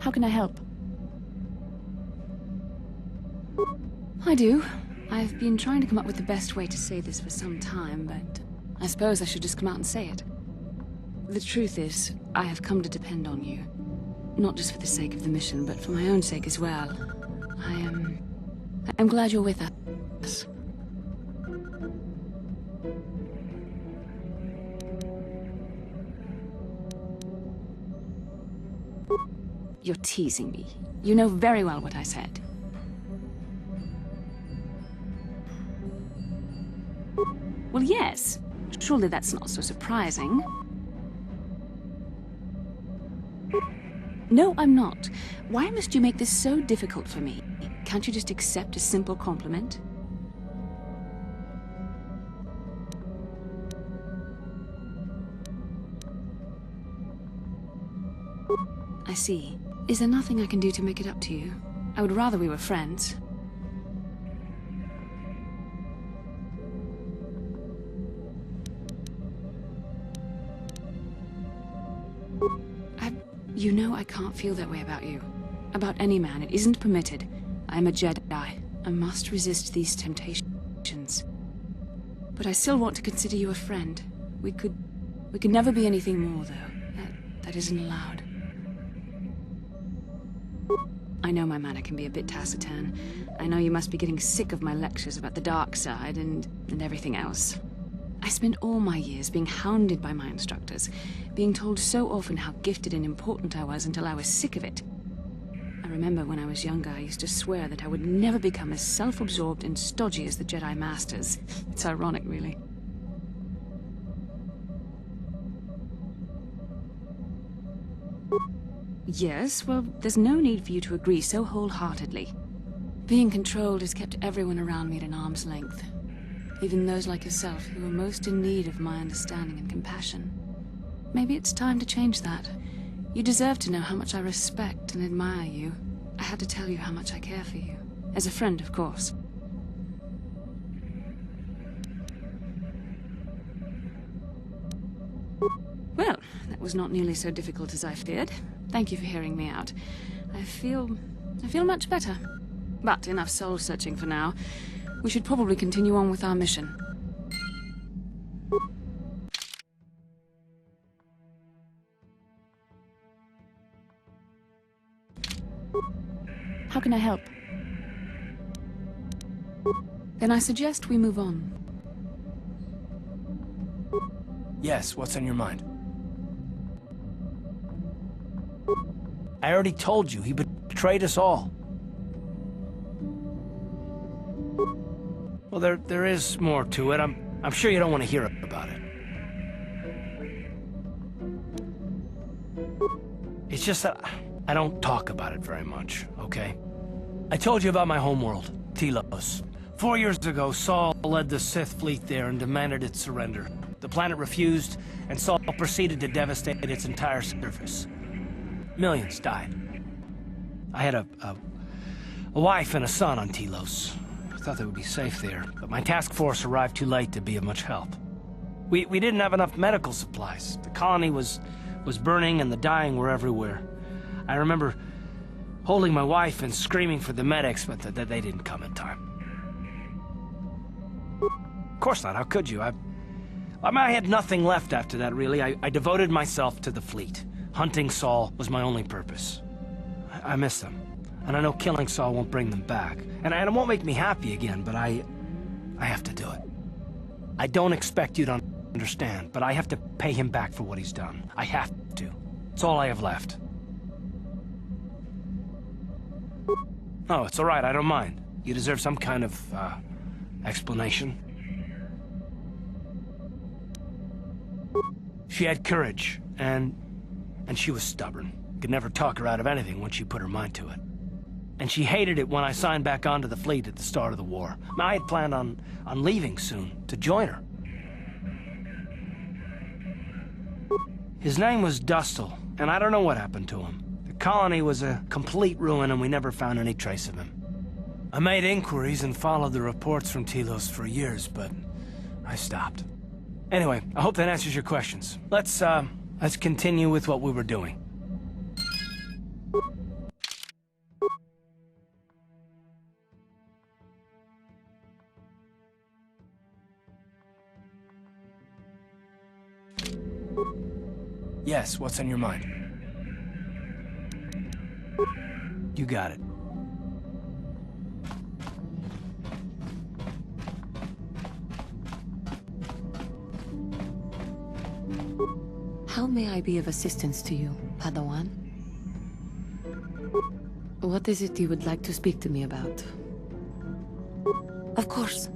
How can I help? I do. I've been trying to come up with the best way to say this for some time, but I suppose I should just come out and say it. The truth is, I have come to depend on you. Not just for the sake of the mission, but for my own sake as well. I'm glad you're with us. You're teasing me. You know very well what I said. Well, yes. Surely that's not so surprising. No, I'm not. Why must you make this so difficult for me? Can't you just accept a simple compliment? I see. Is there nothing I can do to make it up to you? I would rather we were friends. You know I can't feel that way about you. About any man. It isn't permitted. I am a Jedi. I must resist these temptations. But I still want to consider you a friend. We could never be anything more, though. That isn't allowed. I know my manner can be a bit taciturn. I know you must be getting sick of my lectures about the dark side and everything else. I spent all my years being hounded by my instructors, being told so often how gifted and important I was until I was sick of it. I remember when I was younger, I used to swear that I would never become as self-absorbed and stodgy as the Jedi Masters. It's ironic, really. Yes, well, there's no need for you to agree so wholeheartedly. Being controlled has kept everyone around me at an arm's length. Even those like yourself who are most in need of my understanding and compassion. Maybe it's time to change that. You deserve to know how much I respect and admire you. I had to tell you how much I care for you. As a friend, of course. Well, that was not nearly so difficult as I feared. Thank you for hearing me out. I feel much better. But enough soul-searching for now. We should probably continue on with our mission. How can I help? Then I suggest we move on. Yes, what's on your mind? I already told you, he betrayed us all. Well, there is more to it. I'm sure you don't want to hear about it. It's just that I don't talk about it very much, okay? I told you about my homeworld, Telos. 4 years ago, Saul led the Sith fleet there and demanded its surrender. The planet refused, and Saul proceeded to devastate its entire surface. Millions died. I had a wife and a son on Telos. I thought they would be safe there, but my task force arrived too late to be of much help. We didn't have enough medical supplies. The colony was burning and the dying were everywhere. I remember holding my wife and screaming for the medics, but they didn't come in time. Of course not, how could you? I had nothing left after that, really. I devoted myself to the fleet. Hunting Saul was my only purpose. I miss them, and I know killing Saul won't bring them back. And it won't make me happy again, but I have to do it. I don't expect you to understand, but I have to pay him back for what he's done. I have to. It's all I have left. Oh, it's all right, I don't mind. You deserve some kind of, explanation. She had courage, and she was stubborn. Could never talk her out of anything once she put her mind to it. And she hated it when I signed back onto the fleet at the start of the war. I had planned on leaving soon, to join her. His name was Dustil, and I don't know what happened to him. The colony was a complete ruin, and we never found any trace of him. I made inquiries and followed the reports from Telos for years, but I stopped. Anyway, I hope that answers your questions. Let's continue with what we were doing. Yes, what's on your mind? You got it. How may I be of assistance to you, Padawan? What is it you would like to speak to me about? Of course.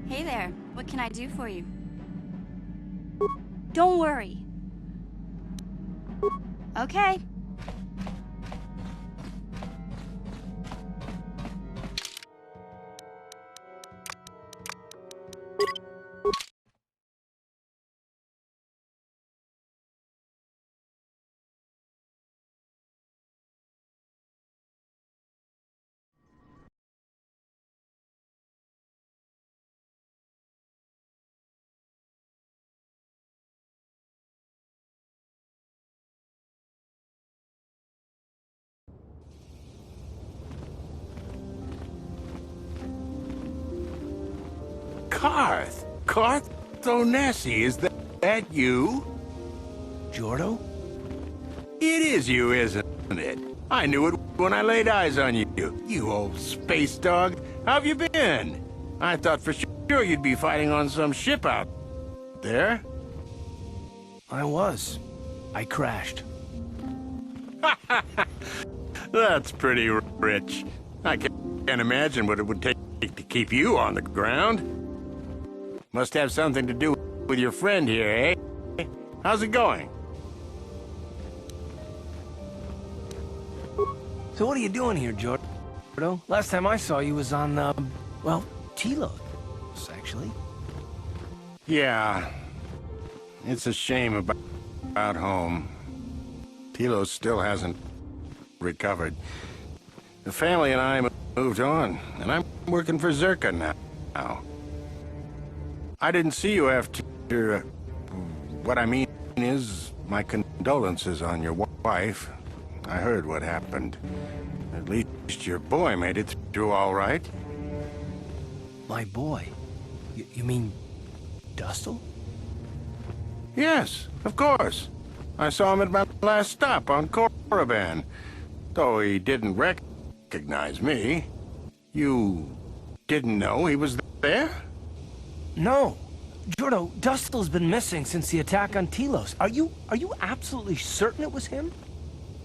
Hey there, what can I do for you? Don't worry. Okay. Carth! Carth Onasi, is that you? Jordo? It is you, isn't it? I knew it when I laid eyes on you. You old space dog. How have you been? I thought for sure you'd be fighting on some ship out there. I was. I crashed. That's pretty rich. I can't imagine what it would take to keep you on the ground. Must have something to do with your friend here, eh? How's it going? So what are you doing here, Jordo? Last time I saw you was on, well, Telos, actually. Yeah. It's a shame about home. Telos still hasn't recovered. The family and I moved on, and I'm working for Zerka now. I didn't see you after... what I mean is, my condolences on your wife. I heard what happened. At least your boy made it through all right. My boy? You mean... Dustil? Yes, of course. I saw him at my last stop on Korriban. Though he didn't recognize me. You didn't know he was there? No. Jordo, Dustil's been missing since the attack on Telos. Are you absolutely certain it was him?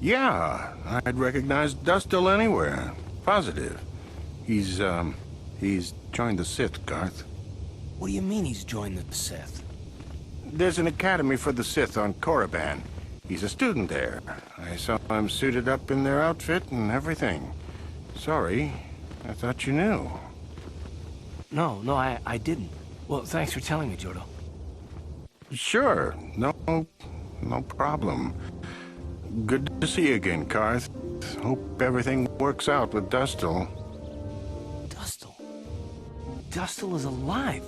Yeah, I'd recognize Dustil anywhere. Positive. He's joined the Sith, Garth. What do you mean he's joined the Sith? There's an academy for the Sith on Korriban. He's a student there. I saw him suited up in their outfit and everything. Sorry, I thought you knew. No, I didn't. Well, thanks for telling me, Jordo. Sure. No problem. Good to see you again, Carth. Hope everything works out with Dustil. Dustil? Dustil is alive.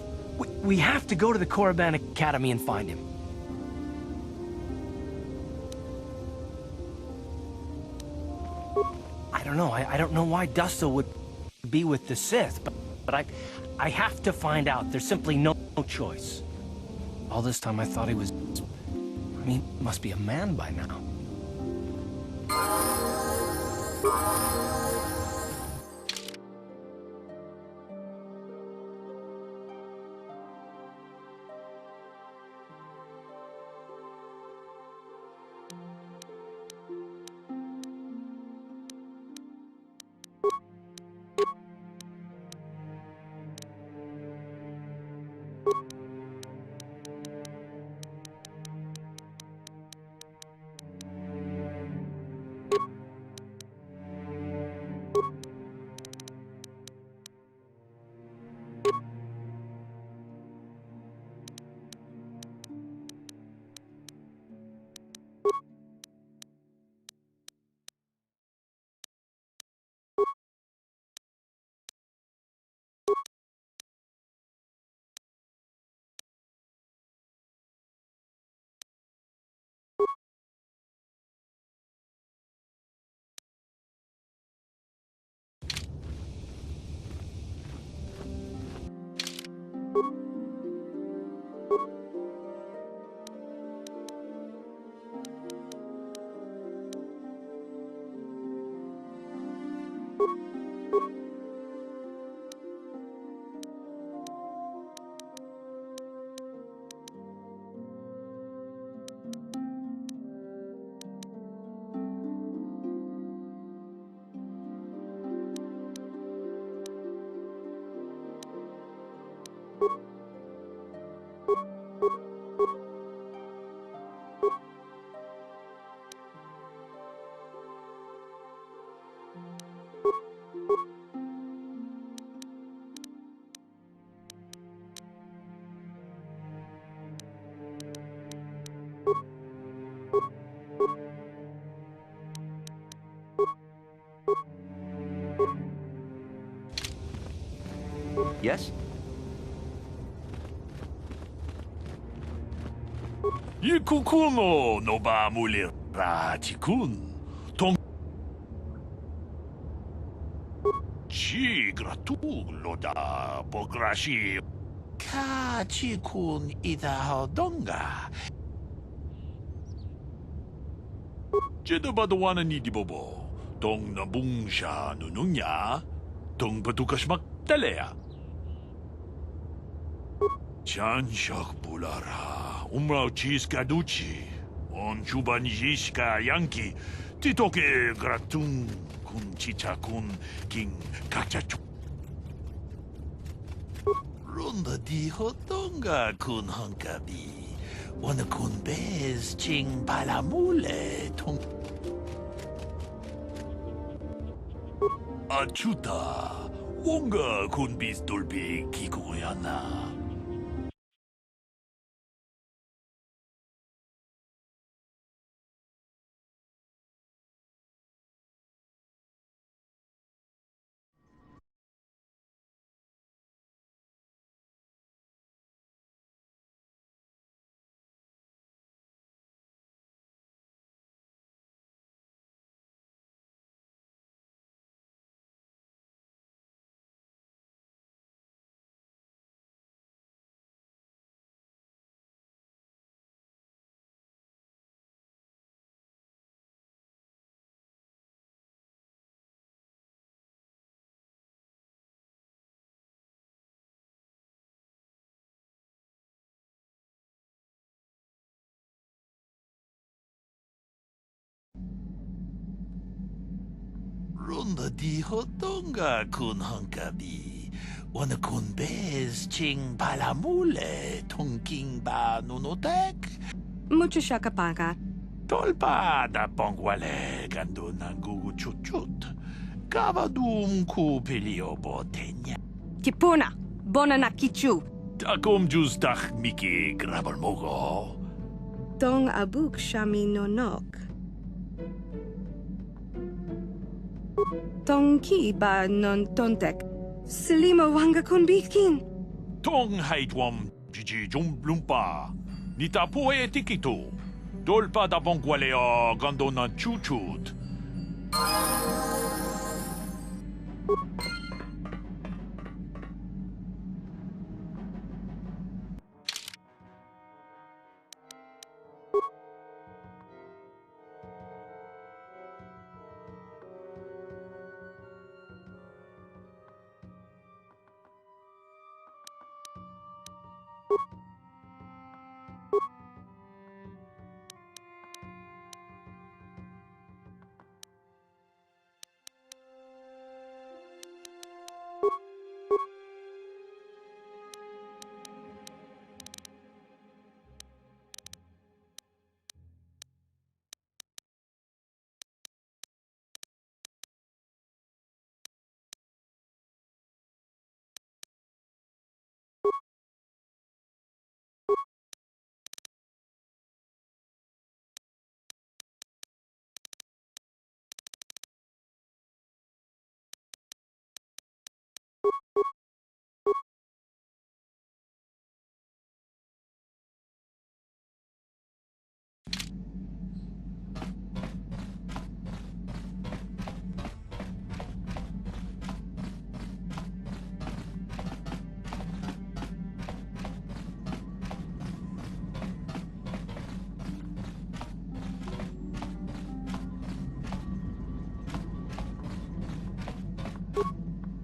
We have to go to the Korriban Academy and find him. I don't know. I don't know why Dustil would be with the Sith, but I have to find out. There's simply no choice. All this time I thought he was... I mean, he must be a man by now. Yes? Ikukuno no ba mulir ratikun. Tong chi gratulo da pograshi. Ka chikun ida hodonga. Jeda badawana ni di bobo. Tong nabungsha nununya. Tong patukasmak talea. Chanshak bulara, umrao chiska duchi, on chubanjiska yanki, titoke gratun kun chichakun king kachachu. Ronda di hotonga kun hankabi, wana kun bez ching palamule tong. Achuta, wonga kun bis dolbi kikuyana. Ronda di hotonga kun hankabi. Wana kun bez ching palamule tongking ba nunotek. Mucho shakapaka. Tolpa da pongwale gando na gugu chut chut. Kavadum ku pelio botenya. Kipuna, bona na kichu. Takom justach miki grabalmogo. Tong abuk shami nonok. Tong ki ba non tontek. Selimo wanga kon bitkin. Tong haitwam jiji jumblumpa. Nitapo e tikito. Dolpa da bongwalea gandona chuchut.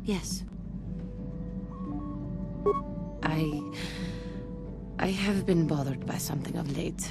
Yes. I have been bothered by something of late.